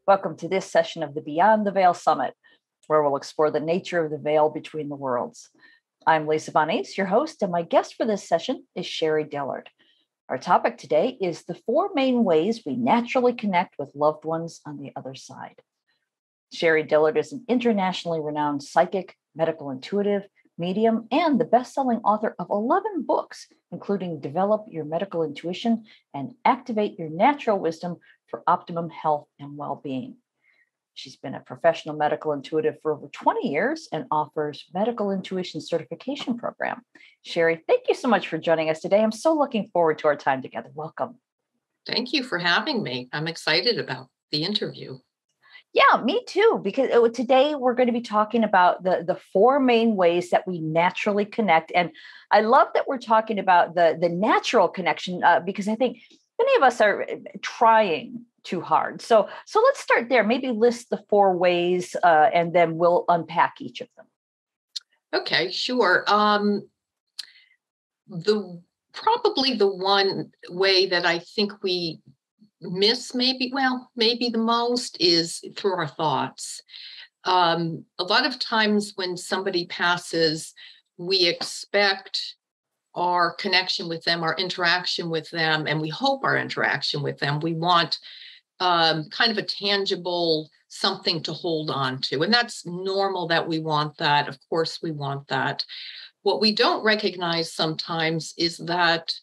Welcome to this session of the Beyond the Veil Summit, where we'll explore the nature of the veil between the worlds. I'm Lisa Bonise, your host, and my guest for this session is Sherry Dillard. Our topic today is the 4 main ways we naturally connect with loved ones on the other side. Sherry Dillard is an internationally renowned psychic, medical intuitive, medium, and the best-selling author of 11 books, including Develop Your Medical Intuition and Activate Your Natural Wisdom for Optimum Health and Well-Being. She's been a professional medical intuitive for over 20 years and offers medical intuition certification program. Sherry, thank you so much for joining us today. I'm so looking forward to our time together. Welcome. Thank you for having me. I'm excited about the interview. Yeah, me too, because today we're going to be talking about the 4 main ways that we naturally connect. And I love that we're talking about the natural connection because I think many of us are trying too hard. So let's start there. Maybe list the 4 ways and then we'll unpack each of them. Okay, sure. Probably the one way that I think we miss maybe the most is through our thoughts. A lot of times when somebody passes, we expect our connection with them, our interaction with them, and we hope our interaction with them. We want kind of a tangible something to hold on to. And that's normal that we want that. Of course, we want that. What we don't recognize sometimes is that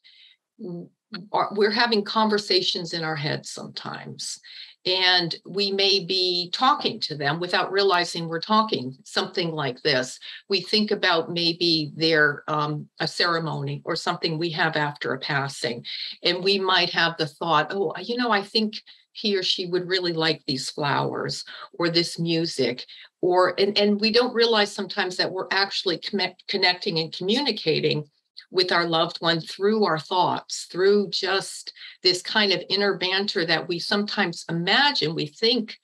we're having conversations in our heads sometimes, and we may be talking to them without realizing we're talking. Something like this. We think about maybe a ceremony or something we have after a passing, and we might have the thought, I think he or she would really like these flowers or this music, and we don't realize sometimes that we're actually connecting and communicating with our loved one through our thoughts, through just this kind of inner banter that we sometimes imagine. We think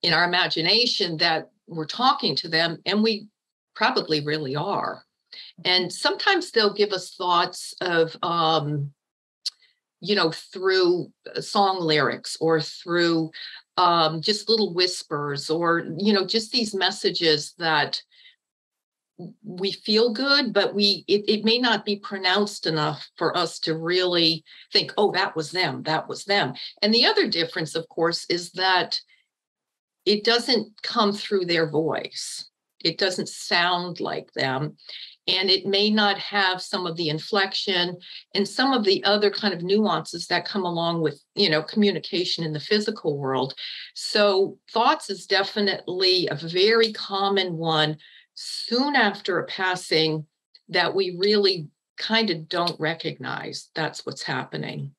in our imagination that we're talking to them, and we probably really are. And sometimes they'll give us thoughts of, through song lyrics or through just little whispers or, just these messages that we feel good, but it may not be pronounced enough for us to really think, oh, that was them. And the other difference, of course, is that it doesn't come through their voice. It doesn't sound like them. And it may not have some of the inflection and some of the other kind of nuances that come along with, communication in the physical world. So thoughts is definitely a very common one soon after a passing that we really kind of don't recognize that's what's happening.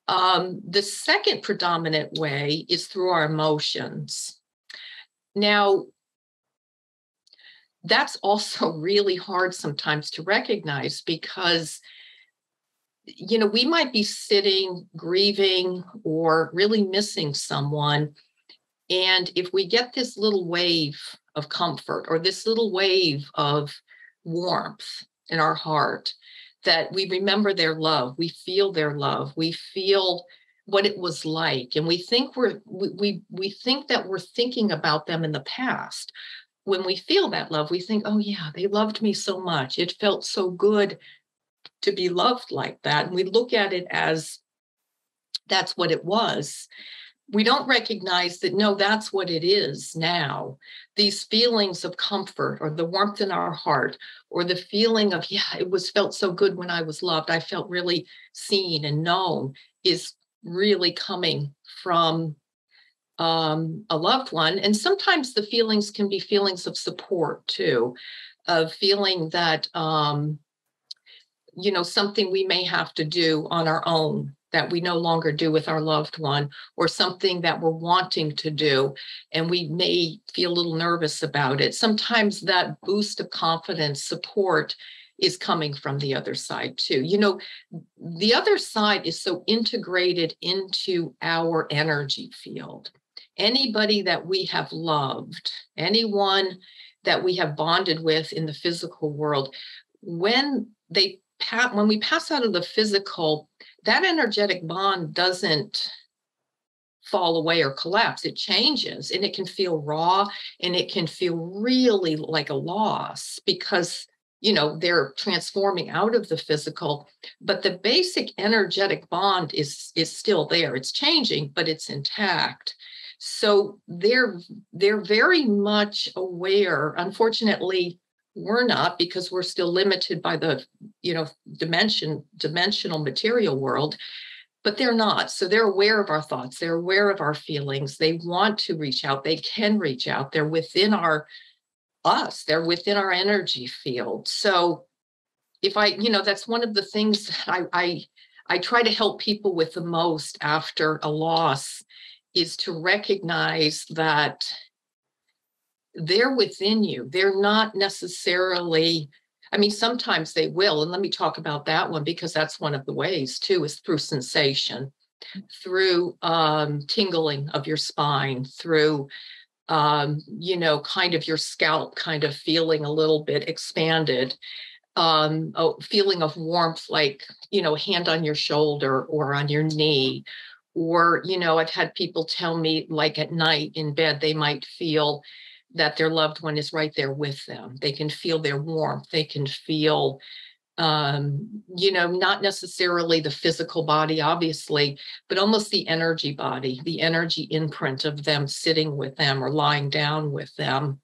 The second predominant way is through our emotions. Now, that's also really hard sometimes to recognize because, we might be sitting, grieving, or really missing someone. And if we get this little wave of comfort or this little wave of warmth in our heart, that we remember their love, we feel their love, we feel what it was like, and we think we think that we're thinking about them in the past. When we feel that love, we think, oh yeah, they loved me so much. It felt so good to be loved like that. And we look at it as that's what it was. We don't recognize that, no, that's what it is now. These feelings of comfort or the warmth in our heart or the feeling of, felt so good when I was loved. I felt really seen and known is really coming from a loved one. And sometimes the feelings can be feelings of support too, of feeling that, something we may have to do on our own that we no longer do with our loved one, or something that we're wanting to do, and we may feel a little nervous about it. Sometimes that boost of confidence, support is coming from the other side too. The other side is so integrated into our energy field. Anybody that we have loved, anyone that we have bonded with in the physical world, when we pass out of the physical, that energetic bond doesn't fall away or collapse. It changes, and it can feel raw, and it can feel really like a loss because, they're transforming out of the physical, but the basic energetic bond is still there. It's changing, but it's intact. So they're very much aware. Unfortunately, we're not, because we're still limited by the, dimensional material world, but they're not. So they're aware of our thoughts. They're aware of our feelings. They want to reach out. They can reach out. They're within us. They're within our energy field. So if that's one of the things that I try to help people with the most after a loss, is to recognize that they're within you. They're not necessarily, sometimes they will. And let me talk about that one, because that's one of the ways too, is through sensation, through tingling of your spine, through, kind of your scalp kind of feeling a little bit expanded, a feeling of warmth, like, hand on your shoulder or on your knee. Or, I've had people tell me, like at night in bed, they might feel that their loved one is right there with them. They can feel their warmth. They can feel, not necessarily the physical body, obviously, but almost the energy body, the energy imprint of them sitting with them or lying down with them.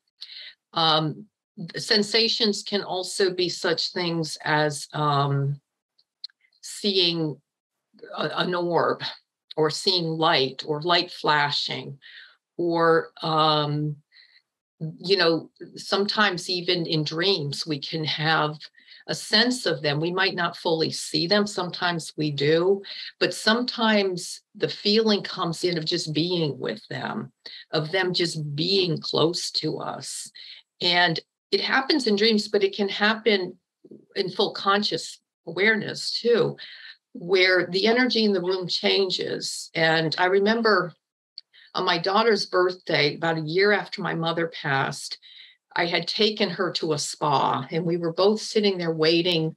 Sensations can also be such things as seeing an orb, or seeing light, or light flashing, or, sometimes even in dreams, we can have a sense of them. We might not fully see them. Sometimes we do, but sometimes the feeling comes in of just being with them, of them just being close to us. And it happens in dreams, but it can happen in full conscious awareness too, where the energy in the room changes. And I remember on my daughter's birthday, about a year after my mother passed, I had taken her to a spa, and we were both sitting there waiting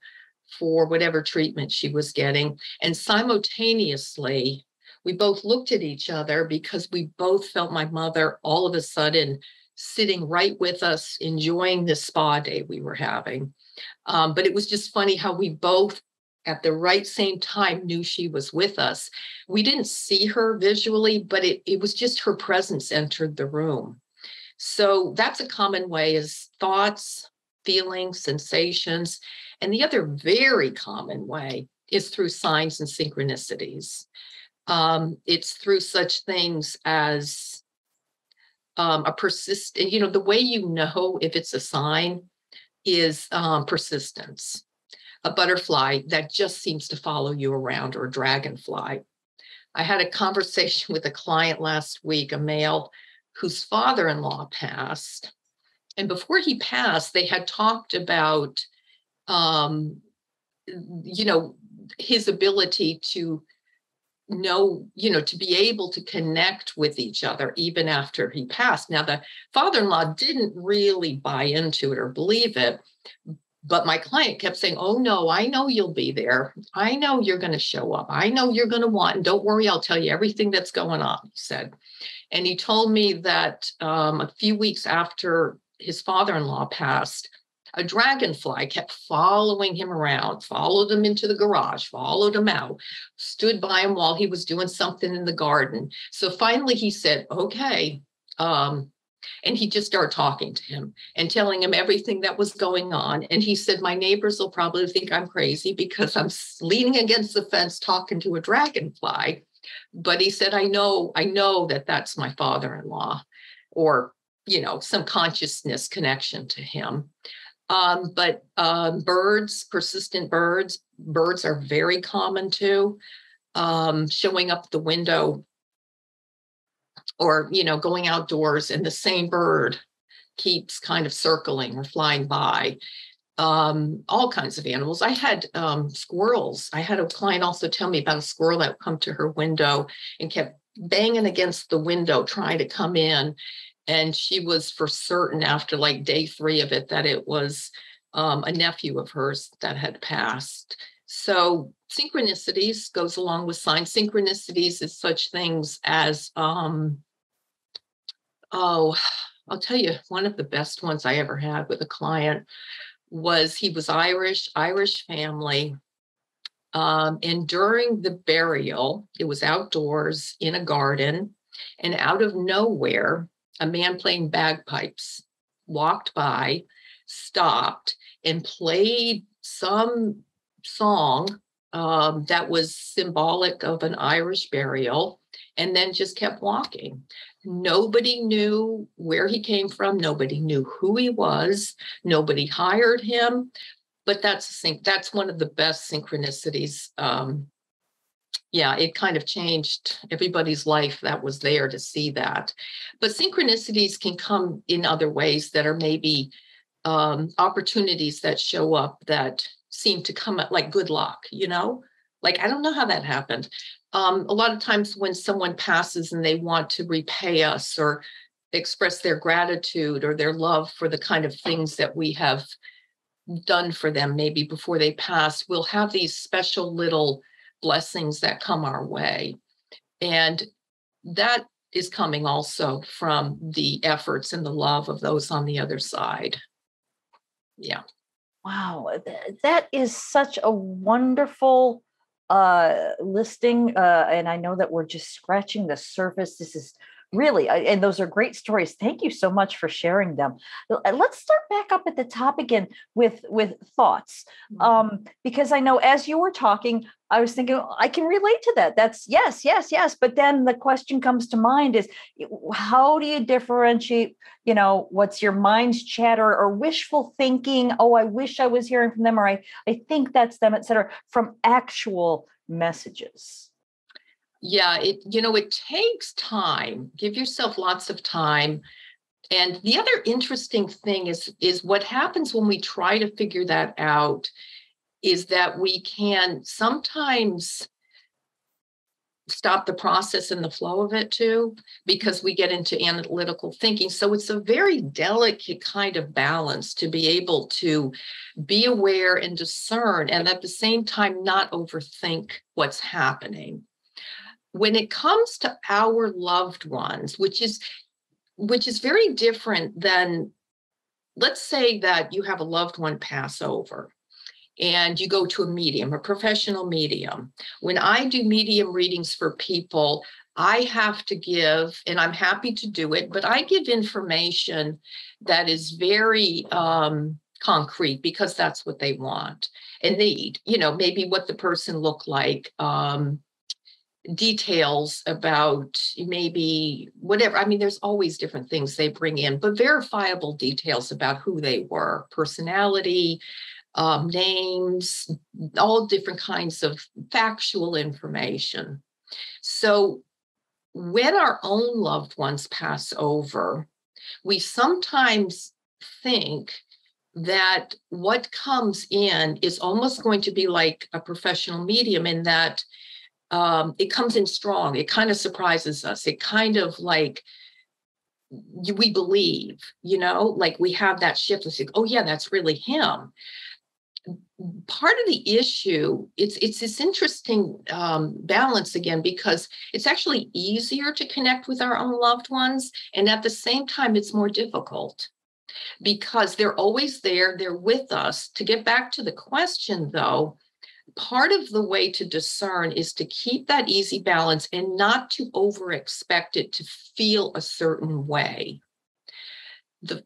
for whatever treatment she was getting. And simultaneously, we both looked at each other, because we both felt my mother all of a sudden sitting right with us, enjoying the spa day we were having. But it was just funny how we both, at the right same time, knew she was with us. We didn't see her visually, but it was just her presence entered the room. So that's a common way, is thoughts, feelings, sensations. And the other very common way is through signs and synchronicities. It's through such things as a persistent, the way you know if it's a sign is persistence. A butterfly that just seems to follow you around, or a dragonfly. I had a conversation with a client last week, a male whose father-in-law passed. And before he passed, they had talked about, his ability to know, to be able to connect with each other even after he passed. Now, the father-in-law didn't really buy into it or believe it. But my client kept saying, oh, no, I know you'll be there. I know you're going to show up. I know you're going to want, and don't worry, I'll tell you everything that's going on, he said. And he told me that a few weeks after his father-in-law passed, a dragonfly kept following him around, followed him into the garage, followed him out, stood by him while he was doing something in the garden. So finally he said, okay, and he just started talking to him and telling him everything that was going on. And he said, my neighbors will probably think I'm crazy because I'm leaning against the fence talking to a dragonfly. But he said, I know that that's my father-in-law, or, some consciousness connection to him. But birds, persistent birds are very common too, showing up the window, or, going outdoors, and the same bird keeps kind of circling or flying by. All kinds of animals. I had squirrels. I had a client also tell me about a squirrel that would come to her window and kept banging against the window, trying to come in. And she was for certain after like day 3 of it that it was a nephew of hers that had passed. So synchronicities goes along with signs. Synchronicities is such things as, I'll tell you, one of the best ones I ever had with a client was he was Irish family. And during the burial, it was outdoors in a garden, and out of nowhere, a man playing bagpipes walked by, stopped, and played some song that was symbolic of an Irish burial, and then just kept walking. Nobody knew where he came from. Nobody knew who he was. Nobody hired him. But that's one of the best synchronicities. Yeah, it kind of changed everybody's life that was there to see that. But synchronicities can come in other ways that are maybe opportunities that show up that seem to come at like good luck, Like, I don't know how that happened. A lot of times when someone passes and they want to repay us or express their gratitude or their love for the kind of things that we have done for them maybe before they pass, we'll have these special little blessings that come our way. And that is coming also from the efforts and the love of those on the other side. Yeah. Wow, that is such a wonderful listing. And I know that we're just scratching the surface. This is really, and those are great stories. Thank you so much for sharing them. Let's start back up at the top again with thoughts, because I know as you were talking, I was thinking I can relate to that. That's yes. But then the question comes to mind is, how do you differentiate? What's your mind's chatter or wishful thinking? Oh, I wish I was hearing from them, or I think that's them, et cetera, from actual messages. Yeah, it takes time. Give yourself lots of time. And the other interesting thing is what happens when we try to figure that out is that we can sometimes stop the process and the flow of it too, because we get into analytical thinking. So it's a very delicate kind of balance to be able to be aware and discern, and at the same time, not overthink what's happening. When it comes to our loved ones, which is very different than, let's say that you have a loved one pass over and you go to a medium, a professional medium. When I do medium readings for people, I have to give, and I'm happy to do it, but I give information that is very concrete because that's what they want and need. Maybe what the person looked like, details about maybe whatever. I mean, there's always different things they bring in, but verifiable details about who they were, personality, names, all different kinds of factual information. So when our own loved ones pass over, we sometimes think that what comes in is almost going to be like a professional medium, in that it comes in strong. It kind of surprises us. It kind of like we believe, like we have that shift and think, oh yeah, that's really him. Part of the issue, it's this interesting balance again, because it's actually easier to connect with our own loved ones. And at the same time, it's more difficult because they're always there. They're with us. To get back to the question though, part of the way to discern is to keep that easy balance and not to over expect it to feel a certain way.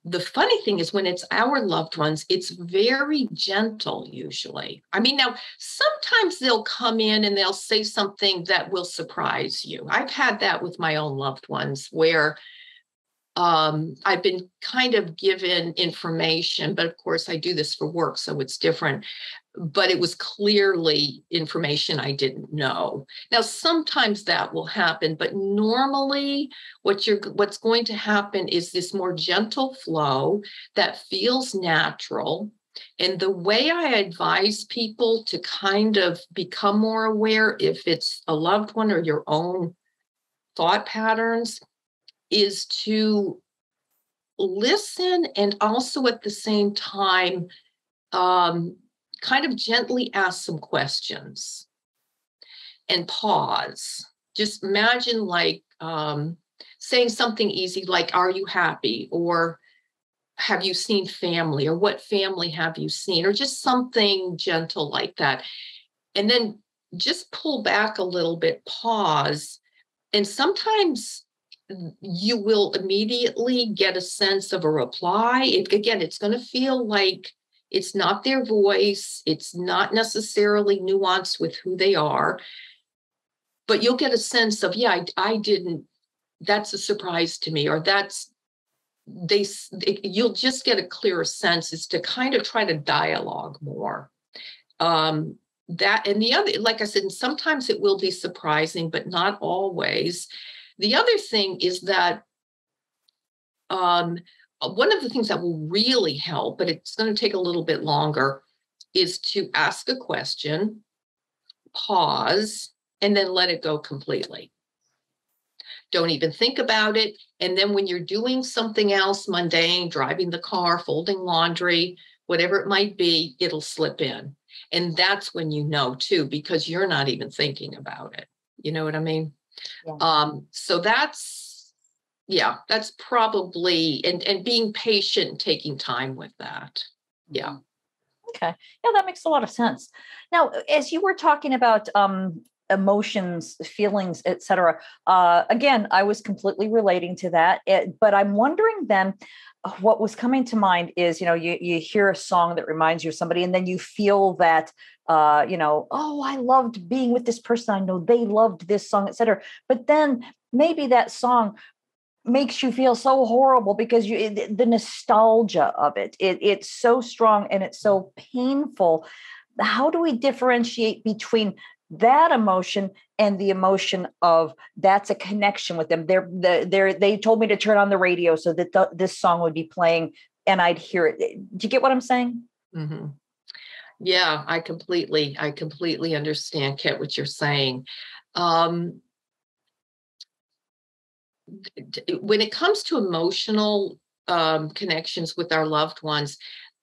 The funny thing is when it's our loved ones, it's very gentle usually. I mean, now sometimes they'll come in and they'll say something that will surprise you. I've had that with my own loved ones where I've been kind of given information, but of course I do this for work, so it's different. But it was clearly information I didn't know. Now, sometimes that will happen, but normally what's going to happen is this more gentle flow that feels natural. And the way I advise people to kind of become more aware, if it's a loved one or your own thought patterns, is to listen and also at the same time kind of gently ask some questions and pause. Just imagine like saying something easy like, are you happy? Or have you seen family? Or what family have you seen? Or just something gentle like that. And then just pull back a little bit, pause. And sometimes you will immediately get a sense of a reply. It's going to feel like it's not their voice. It's not necessarily nuanced with who they are. But you'll get a sense of, yeah, I didn't, that's a surprise to me, or you'll just get a clearer sense as to kind of try to dialogue more. That and the other, like I said, sometimes it will be surprising, but not always. The other thing is that one of the things that will really help, but it's going to take a little bit longer, is to ask a question, pause, and then let it go completely. Don't even think about it. And then when you're doing something else mundane, driving the car, folding laundry, whatever it might be, it'll slip in. And that's when you know too, because you're not even thinking about it. You know what I mean? Yeah. So that's probably, and being patient and taking time with that. Yeah. Okay. Yeah, that makes a lot of sense. Now, as you were talking about emotions, feelings, etc. Again, I was completely relating to that. But I'm wondering then, what was coming to mind is, you hear a song that reminds you of somebody, and then you feel that, oh, I loved being with this person. I know they loved this song, etc. But then maybe that song makes you feel so horrible because the nostalgia of it's so strong and it's so painful. How do we differentiate between that emotion and the emotion of that's a connection with them? They told me to turn on the radio so that this song would be playing and I'd hear it. Do you get what I'm saying? Mm-hmm. Yeah, I completely understand, Kit, what you're saying. When it comes to emotional connections with our loved ones,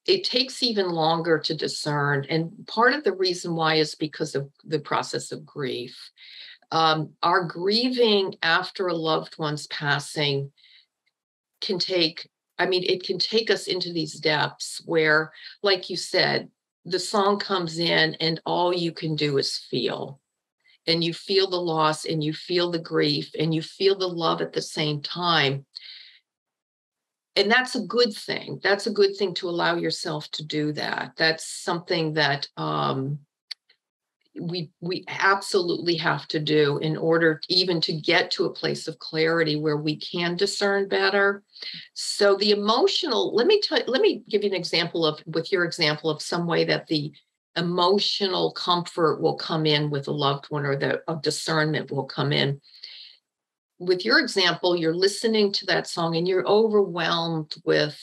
it takes even longer to discern. And part of the reason why is because of the process of grief. Our grieving after a loved one's passing can take us into these depths where, like you said, the song comes in and all you can do is feel. And you feel the loss and you feel the grief and you feel the love at the same time. And that's a good thing. That's a good thing to allow yourself to do that. That's something that we absolutely have to do in order even to get to a place of clarity where we can discern better. So the emotional, let me give you an example with your example of some way that the emotional comfort will come in with a loved one, or the discernment will come in. With your example, you're listening to that song and you're overwhelmed with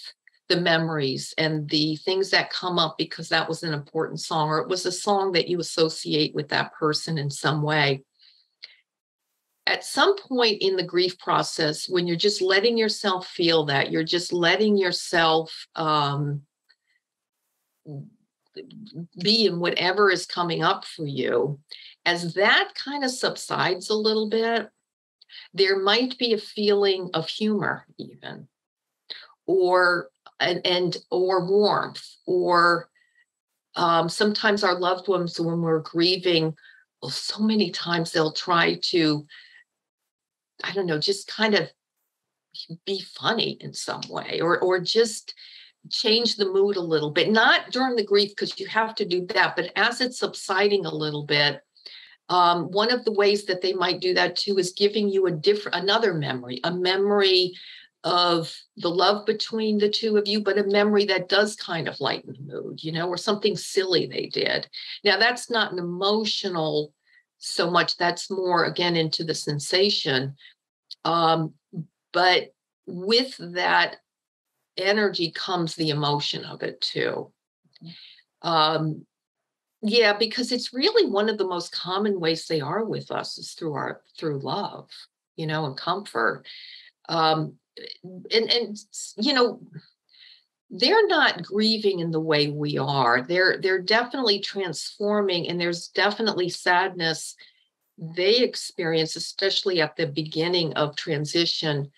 the memories and the things that come up because that was an important song, or it was a song that you associate with that person in some way. At some point in the grief process, when you're just letting yourself feel that, you're just letting yourself be in whatever is coming up for you, as that kind of subsides a little bit, there might be a feeling of humor even, or warmth, or sometimes our loved ones, when we're grieving, well, so many times they'll try to, I don't know, just kind of be funny in some way, or just change the mood a little bit, not during the grief, because you have to do that, but as it's subsiding a little bit, one of the ways that they might do that too is giving you another memory, a memory of the love between the two of you, but a memory that does kind of lighten the mood, or something silly they did. Now, that's not an emotional so much, that's more, again, into the sensation. But with that energy comes the emotion of it too. Yeah, because it's really one of the most common ways they are with us is through love, and comfort. And they're not grieving in the way we are. They're definitely transforming, and there's definitely sadness they experience, especially at the beginning of transition,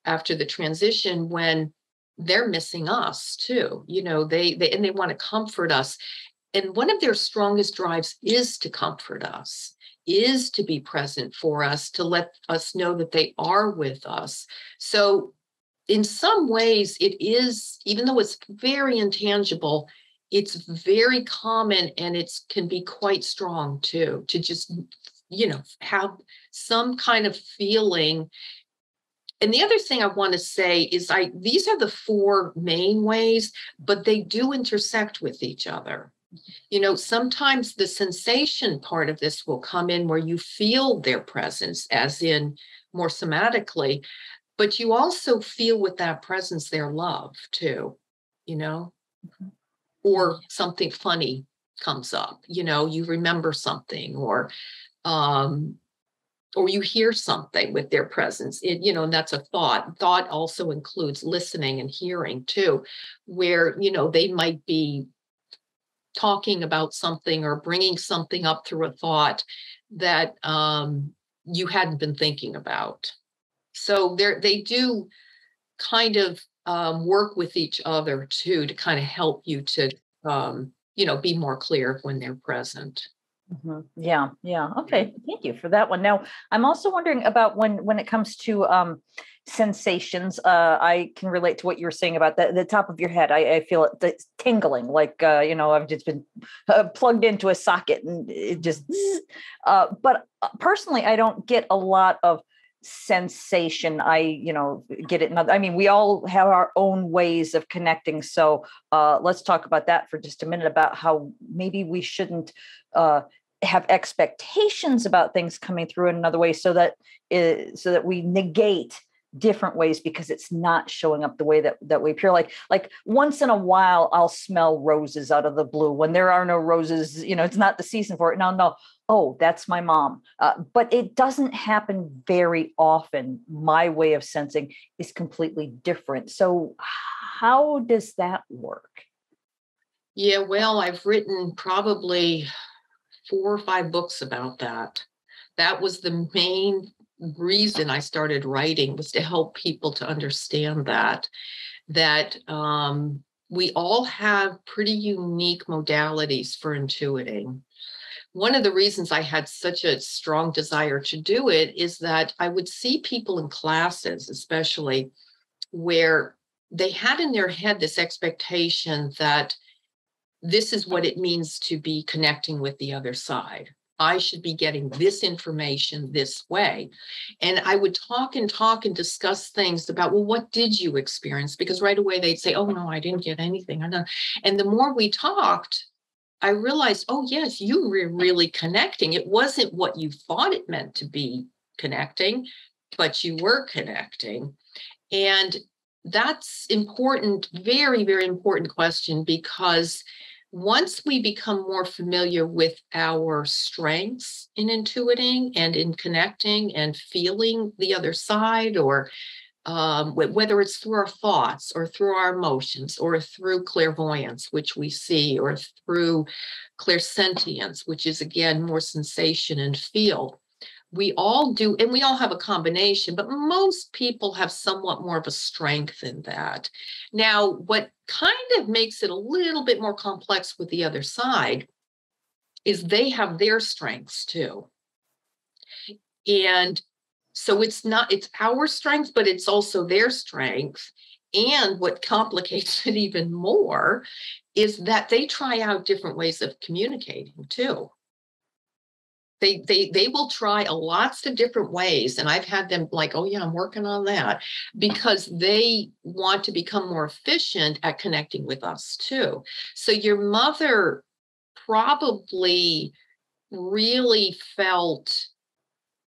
after the transition, when they're missing us too. They want to comfort us. And one of their strongest drives is to comfort us, is to be present for us, to let us know that they are with us. So in some ways, it is, even though it's very intangible, it's very common, and it can be quite strong too, to just, have some kind of feeling. And the other thing I want to say is these are the four main ways, but they do intersect with each other. Sometimes the sensation part of this will come in where you feel their presence, as in more somatically, but you also feel with that presence their love too, mm-hmm. Or something funny comes up, you remember something, or you hear something with their presence, and that's a thought. Thought also includes listening and hearing too, where, they might be talking about something or bringing something up through a thought that you hadn't been thinking about. So they do kind of work with each other too, to kind of help you to, be more clear when they're present. Mm-hmm. Yeah. Okay. Thank you for that one. Now, I'm also wondering about when it comes to sensations. I can relate to what you were saying about the top of your head. I feel it tingling, like I've just been plugged into a socket, and it just. But personally, I don't get a lot of sensation. I get it. We all have our own ways of connecting. So let's talk about that for just a minute, about how maybe we shouldn't have expectations about things coming through in another way, so that we negate different ways because it's not showing up the way that we appear. Like once in a while, I'll smell roses out of the blue when there are no roses. It's not the season for it. No. Oh, that's my mom. But it doesn't happen very often. My way of sensing is completely different. So how does that work? Yeah, well, I've written probably 4 or 5 books about that. That was the main reason I started writing, was to help people to understand that we all have pretty unique modalities for intuiting. One of the reasons I had such a strong desire to do it is that I would see people in classes, especially, where they had in their head this expectation that this is what it means to be connecting with the other side. I should be getting this information this way. And I would talk and discuss things about, well, what did you experience? Because right away they'd say, oh, no, I didn't get anything. And the more we talked, I realized, oh, yes, you were really connecting. It wasn't what you thought it meant to be connecting, but you were connecting. And that's important, very, very important question, because once we become more familiar with our strengths in intuiting and in connecting and feeling the other side, or whether it's through our thoughts or through our emotions or through clairvoyance, which we see, or through clairsentience, which is, again, more sensation and feel. We all do, and we all have a combination, but most people have somewhat more of a strength in that. Now, what kind of makes it a little bit more complex with the other side is they have their strengths too. And so it's our strength, but it's also their strength. And what complicates it even more is that they try out different ways of communicating too. They will try lots of different ways. And I've had them like, oh yeah, I'm working on that, because they want to become more efficient at connecting with us too. So your mother probably really felt,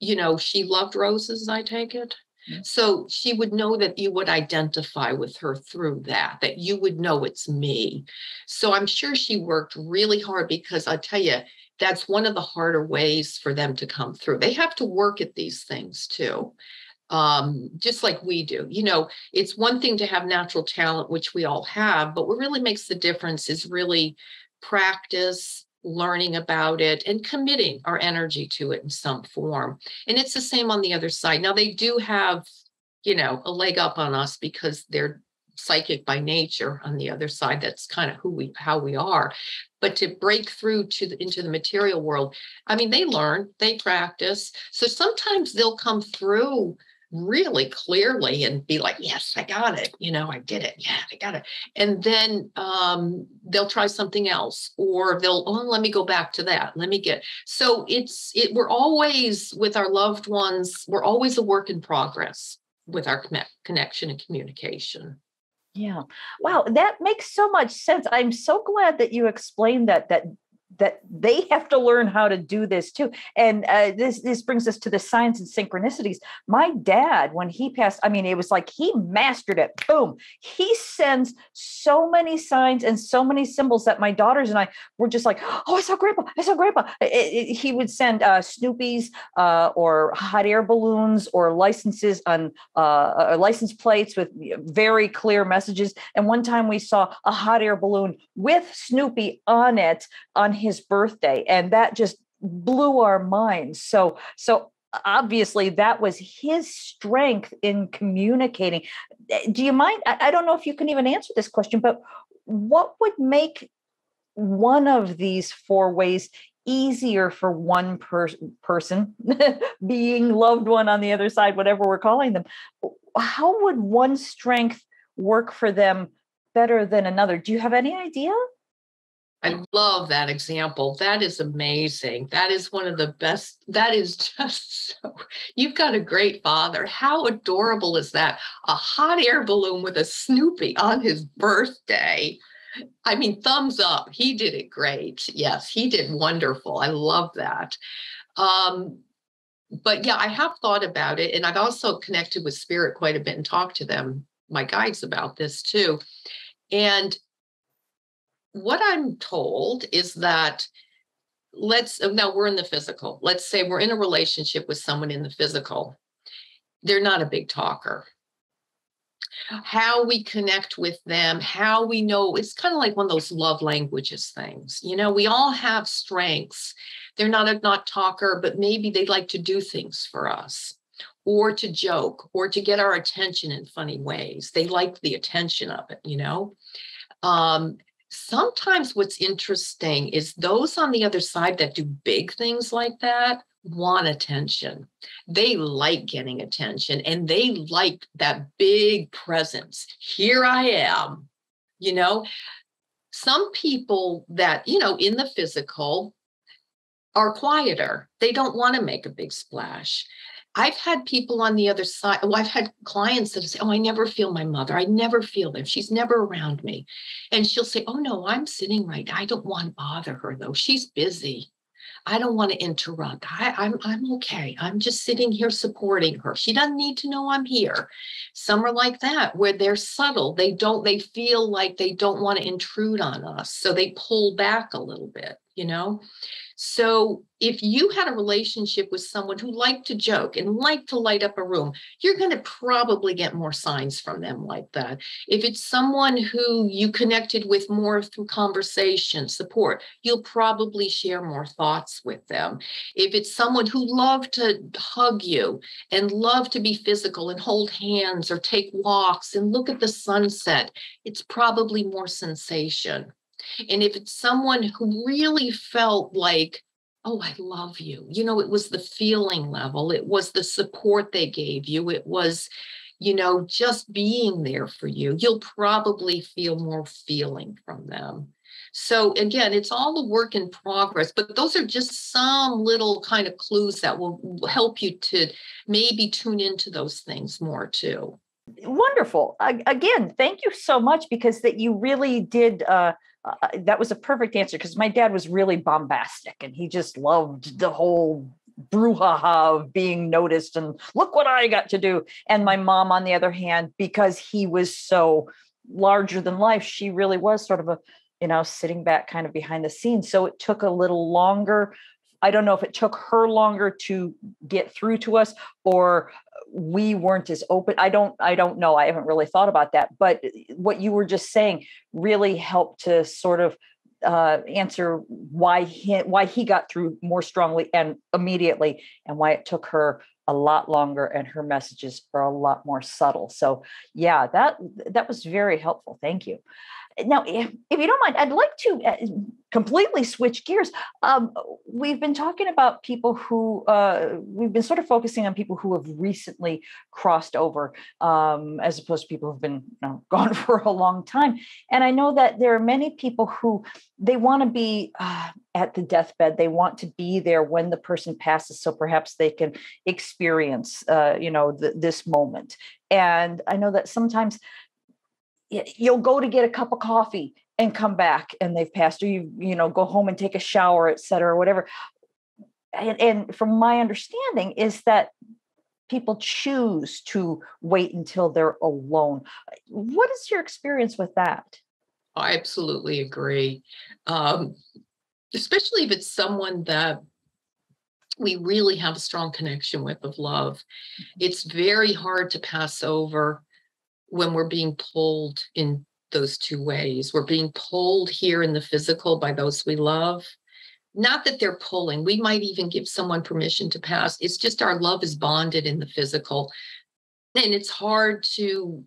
she loved roses, I take it. Mm-hmm. So she would know that you would identify with her through that you would know it's me. So I'm sure she worked really hard, because I'll tell you, that's one of the harder ways for them to come through. They have to work at these things too. just like we do. It's one thing to have natural talent, which we all have, but what really makes the difference is really practice, learning about it, and committing our energy to it in some form. And it's the same on the other side. Now, they do have, a leg up on us because they're psychic by nature on the other side. That's kind of how we are. But to break through into the material world, I mean, they learn, they practice. So sometimes they'll come through really clearly and be like, yes, I got it. I did it. Yeah, I got it. And then they'll try something else, or let me go back to that. So we're always with our loved ones. We're always a work in progress with our connection and communication. Yeah. Wow. That makes so much sense. I'm so glad that you explained that they have to learn how to do this too. And this brings us to the signs and synchronicities. My dad, when he passed, I mean, it was like he mastered it. Boom. He sends so many signs and so many symbols that my daughters and I were just like, oh, I saw grandpa. He would send Snoopies or hot air balloons or licenses on license plates with very clear messages. And one time we saw a hot air balloon with Snoopy on it on his birthday, and that just blew our minds. So obviously that was his strength in communicating. Do you mind? I don't know if you can even answer this question, but what would make one of these four ways easier for one person, being loved one on the other side, whatever we're calling them? How would one strength work for them better than another? Do you have any idea? I love that example. That is amazing. That is one of the best. That is just so, you've got a great father. How adorable is that? A hot air balloon with a Snoopy on his birthday. I mean, thumbs up. He did it great. Yes, he did wonderful. I love that. But yeah, I have thought about it. And I've also connected with spirit quite a bit and talked to them, my guides, about this too. And what I'm told is that now we're in the physical. Let's say we're in a relationship with someone in the physical. They're not a big talker. How we connect with them, how we know, it's kind of like one of those love languages things. We all have strengths. They're not a not talker, but maybe they like to do things for us, or to joke, or to get our attention in funny ways. They like the attention of it, Sometimes what's interesting is those on the other side that do big things like that want attention. They like getting attention, and they like that big presence. Here I am, Some people that, in the physical are quieter. They don't want to make a big splash. I've had people on the other side. I've had clients that say, oh, I never feel my mother. I never feel them. She's never around me. And she'll say, oh, no, I'm sitting right. I don't want to bother her, though. She's busy. I don't want to interrupt. I'm okay. I'm just sitting here supporting her. She doesn't need to know I'm here. Some are like that, where they're subtle. They feel like they don't want to intrude on us. So they pull back a little bit, So if you had a relationship with someone who liked to joke and liked to light up a room, you're going to probably get more signs from them like that. If it's someone who you connected with more through conversation, support, you'll probably share more thoughts with them. If it's someone who loved to hug you and loved to be physical and hold hands or take walks and look at the sunset, it's probably more sensation. And if it's someone who really felt like, oh, I love you, it was the feeling level, it was the support they gave you, it was, just being there for you, you'll probably feel more feeling from them. So again, it's all the work in progress, but those are just some little kind of clues that will help you to maybe tune into those things more too. Wonderful. Again, thank you so much, because that you really did. That was a perfect answer, because my dad was really bombastic and he just loved the whole brouhaha of being noticed and look what I got to do. And my mom, on the other hand, because he was so larger than life, she really was sort of sitting back kind of behind the scenes. So it took a little longer. I don't know if it took her longer to get through to us, or we weren't as open. I don't know. I haven't really thought about that, but what you were just saying really helped to sort of answer why he got through more strongly and immediately, and why it took her a lot longer, and her messages are a lot more subtle. So yeah, that was very helpful. Thank you. Now, if you don't mind, I'd like to completely switch gears. We've been talking about people who, we've been sort of focusing on people who have recently crossed over, as opposed to people who've been gone for a long time. And I know that there are many people who they want to be at the deathbed. They want to be there when the person passes, so perhaps they can experience, this moment. And I know that sometimes you'll go to get a cup of coffee and come back and they've passed, or go home and take a shower, et cetera, or whatever. And from my understanding is that people choose to wait until they're alone. What is your experience with that? I absolutely agree. Especially if it's someone that we really have a strong connection with of love. It's very hard to pass over when we're being pulled in those two ways. We're being pulled here in the physical by those we love. Not that they're pulling. We might even give someone permission to pass. It's just our love is bonded in the physical. And it's hard to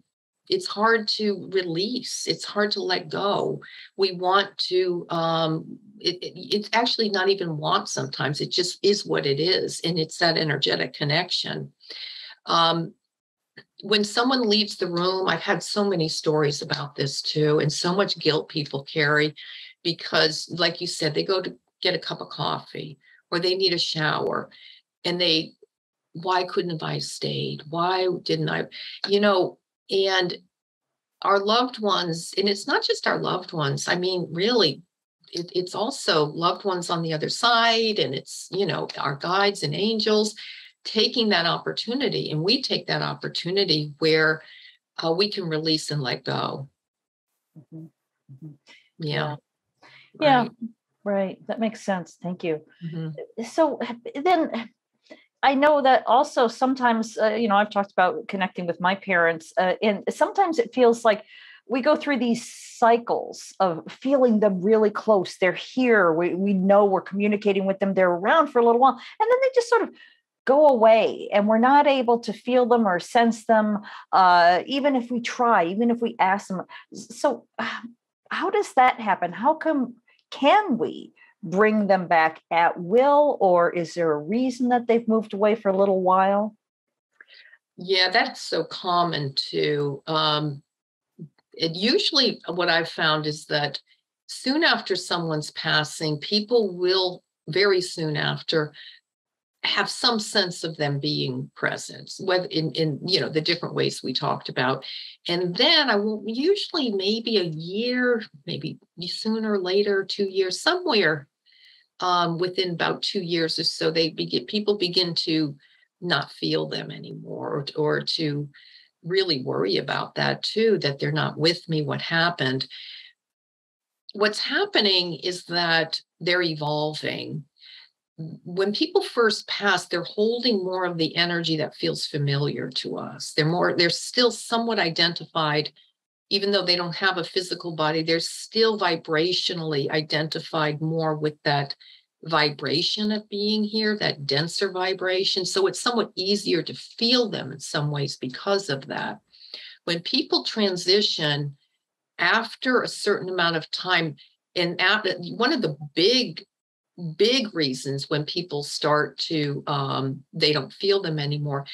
release. It's hard to let go. We want to, it's actually not even want sometimes. It just is what it is. And it's that energetic connection. When someone leaves the room, I've had so many stories about this too, and so much guilt people carry because, like you said, they go to get a cup of coffee or they need a shower and why couldn't I have stayed? Why didn't I, and our loved ones, and it's not just our loved ones. I mean, really, it's also loved ones on the other side, and it's, our guides and angels taking that opportunity, and we take that opportunity where we can release and let go. Mm-hmm. Mm-hmm. Yeah. Yeah. Right. That makes sense. Thank you. Mm-hmm. So then I know that also sometimes, I've talked about connecting with my parents, and sometimes it feels like we go through these cycles of feeling them really close. They're here. We know we're communicating with them. They're around for a little while, and then they just sort of go away, and we're not able to feel them or sense them, even if we try, even if we ask them. So how does that happen? Can we bring them back at will, or is there a reason that they've moved away for a little while? Yeah, that's so common too. Usually what I've found is that soon after someone's passing, people will very soon after have some sense of them being present, whether in the different ways we talked about. And then I will usually maybe a year, maybe sooner or later, 2 years, somewhere within about 2 years or so, people begin to not feel them anymore, or to really worry about that too, that they're not with me. What happened? What's happening is that they're evolving. When people first pass, they're holding more of the energy that feels familiar to us. They're still somewhat identified, even though they don't have a physical body, they're still vibrationally identified more with that vibration of being here, that denser vibration. So it's somewhat easier to feel them in some ways because of that. When people transition after a certain amount of time, and one of the big reasons when people start to, they don't feel them anymore,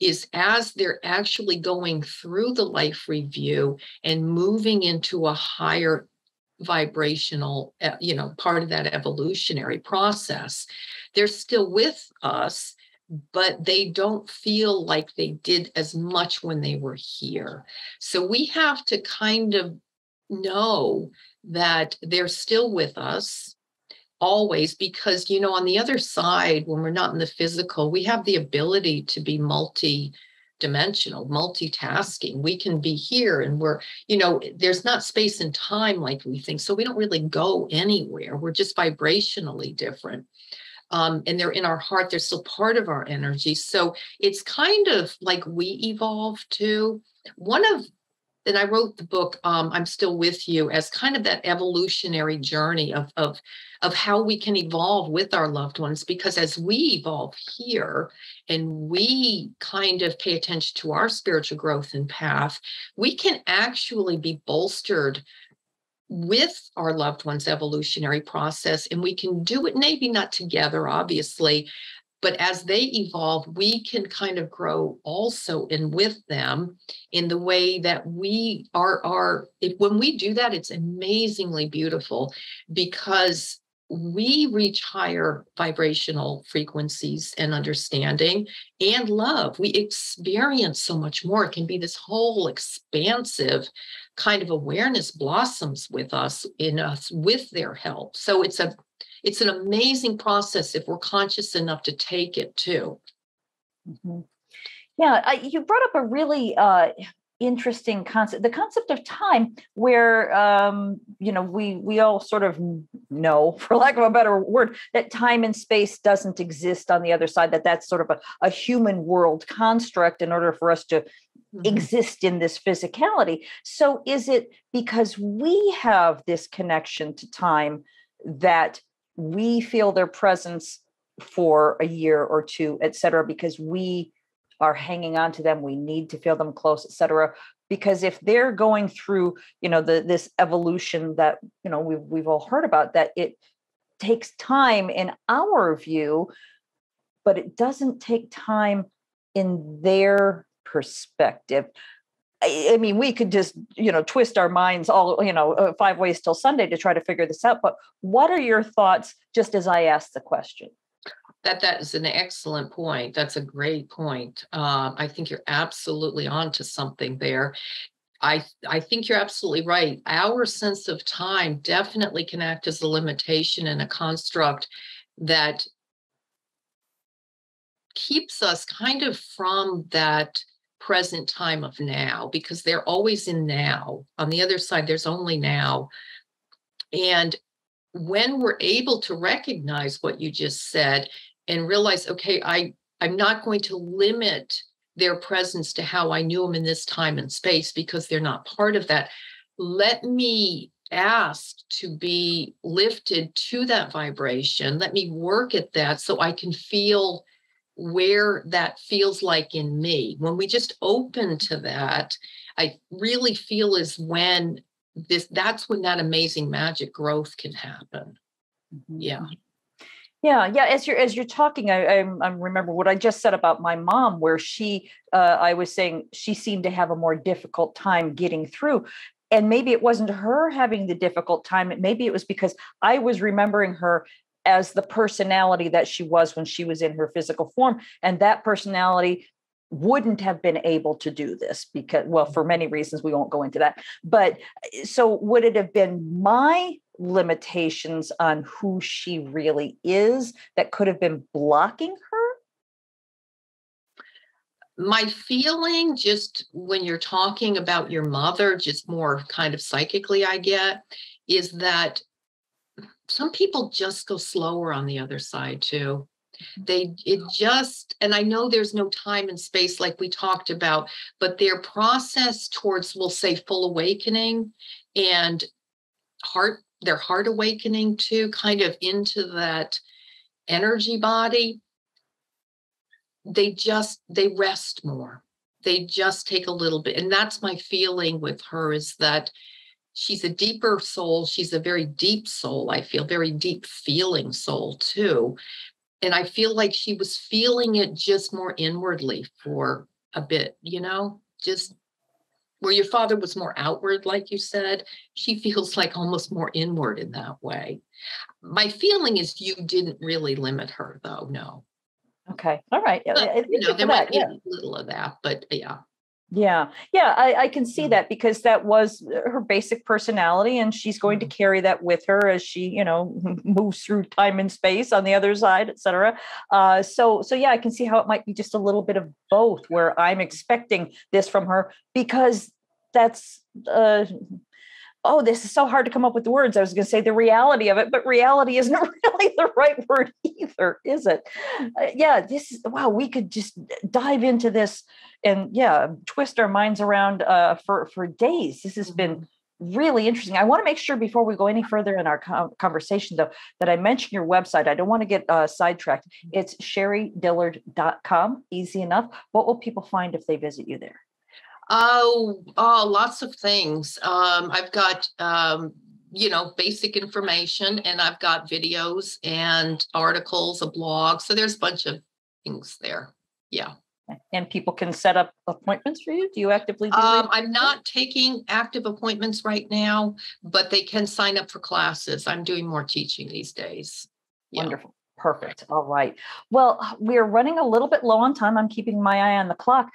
is as they're actually going through the life review and moving into a higher vibrational, part of that evolutionary process. They're still with us, but they don't feel like they did as much when they were here. So we have to kind of know that they're still with us always, because, on the other side, when we're not in the physical, we have the ability to be multi-dimensional, multitasking. We can be here and we're, there's not space and time like we think. So we don't really go anywhere. We're just vibrationally different. and they're in our heart. They're still part of our energy. So it's kind of like we evolve too. And I wrote the book, I'm Still With You, as kind of that evolutionary journey of how we can evolve with our loved ones, because as we evolve here and we kind of pay attention to our spiritual growth and path, we can actually be bolstered with our loved ones' evolutionary process. And we can do it maybe not together, obviously, but as they evolve, we can kind of grow also in with them in the way that we when we do that, it's amazingly beautiful, because we reach higher vibrational frequencies and understanding and love. We experience so much more. It can be this whole expansive kind of awareness blossoms with us, in us, with their help. So it's an amazing process if we're conscious enough to take it too. Mm-hmm. Yeah, you brought up a really interesting concept, the concept of time, where we all sort of know, for lack of a better word, that time and space doesn't exist on the other side, that's sort of a human world construct in order for us to exist in this physicality. So is it because we have this connection to time that we feel their presence for a year or two, et cetera, because we are hanging on to them, we need to feel them close, et cetera? Because if they're going through, this evolution that, we've all heard about, that it takes time in our view, but it doesn't take time in their perspective. I mean, we could just, twist our minds all, 5 ways till Sunday to try to figure this out. But what are your thoughts, just as I asked the question? That is an excellent point. That's a great point. I think you're absolutely onto something there. I think you're absolutely right. Our sense of time definitely can act as a limitation and a construct that keeps us kind of from that present time of now, because they're always in now. On the other side, there's only now. And when we're able to recognize what you just said and realize, okay, I'm not going to limit their presence to how I knew them in this time and space, because they're not part of that. Let me ask to be lifted to that vibration. Let me work at that so I can feel where that feels like in me. When we just open to that, I really feel is when that's when that amazing magic growth can happen. Mm-hmm. Yeah. Yeah. As you're talking, I remember what I just said about my mom, where I was saying she seemed to have a more difficult time getting through. And maybe it wasn't her having the difficult time. Maybe it was because I was remembering her as the personality that she was when she was in her physical form. And that personality wouldn't have been able to do this because, well, for many reasons, we won't go into that. But so would it have been my limitations on who she really is that could have been blocking her? My feeling, just when you're talking about your mother, just more kind of psychically, I get, is that some people just go slower on the other side too. And I know there's no time and space like we talked about, but their process towards, we'll say, full awakening and their heart awakening too, kind of into that energy body, they rest more. They just take a little bit. And that's my feeling with her, is that she's a deeper soul. She's a very deep soul. I feel very deep feeling soul too. And I feel like she was feeling it just more inwardly for a bit, just where your father was more outward, like you said, she feels like almost more inward in that way. My feeling is you didn't really limit her, though. No. Okay. All right. But, there might be a little of that, but yeah. Yeah. I can see that, because that was her basic personality, and she's going to carry that with her as she, moves through time and space on the other side, et cetera. So yeah, I can see how it might be just a little bit of both, where I'm expecting this from her because that's oh, this is so hard to come up with the words. I was going to say the reality of it, but reality isn't really the right word either, is it? Yeah, this is, wow, we could just dive into this and twist our minds around for days. This has been really interesting. I want to make sure before we go any further in our conversation, though, that I mention your website. I don't want to get sidetracked. It's sherrydillard.com. Easy enough. What will people find if they visit you there? Oh, lots of things. I've got, basic information, and I've got videos and articles, a blog. So there's a bunch of things there. Yeah. And people can set up appointments for you? Do you actively do that? I'm not taking active appointments right now, but they can sign up for classes. I'm doing more teaching these days. Yeah. Wonderful. Perfect. All right. Well, we're running a little bit low on time. I'm keeping my eye on the clock.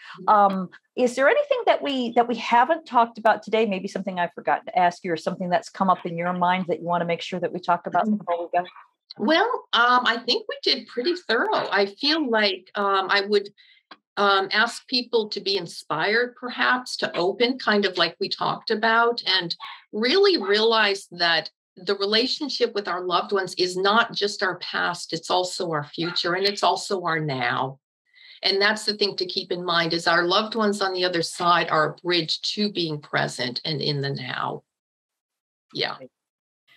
Is there anything that we haven't talked about today? Maybe something I forgot to ask you, or something that's come up in your mind that you want to make sure that we talk about before we go? Well, I think we did pretty thorough. I feel like I would ask people to be inspired, perhaps, to open, kind of like we talked about, and really realize that the relationship with our loved ones is not just our past, it's also our future, and it's also our now. And that's the thing to keep in mind, is our loved ones on the other side are a bridge to being present and in the now. Yeah.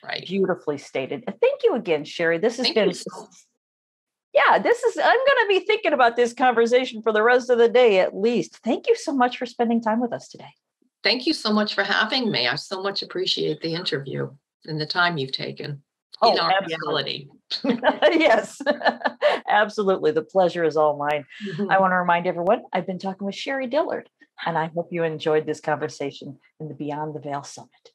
Right. Beautifully stated. Thank you again, Sherry. This has been... I'm going to be thinking about this conversation for the rest of the day, at least. Thank you so much for spending time with us today. Thank you so much for having me. I so much appreciate the interview and the time you've taken in our reality. Yes, absolutely. The pleasure is all mine. I want to remind everyone, I've been talking with Sherry Dillard, and I hope you enjoyed this conversation in the Beyond the Veil Summit.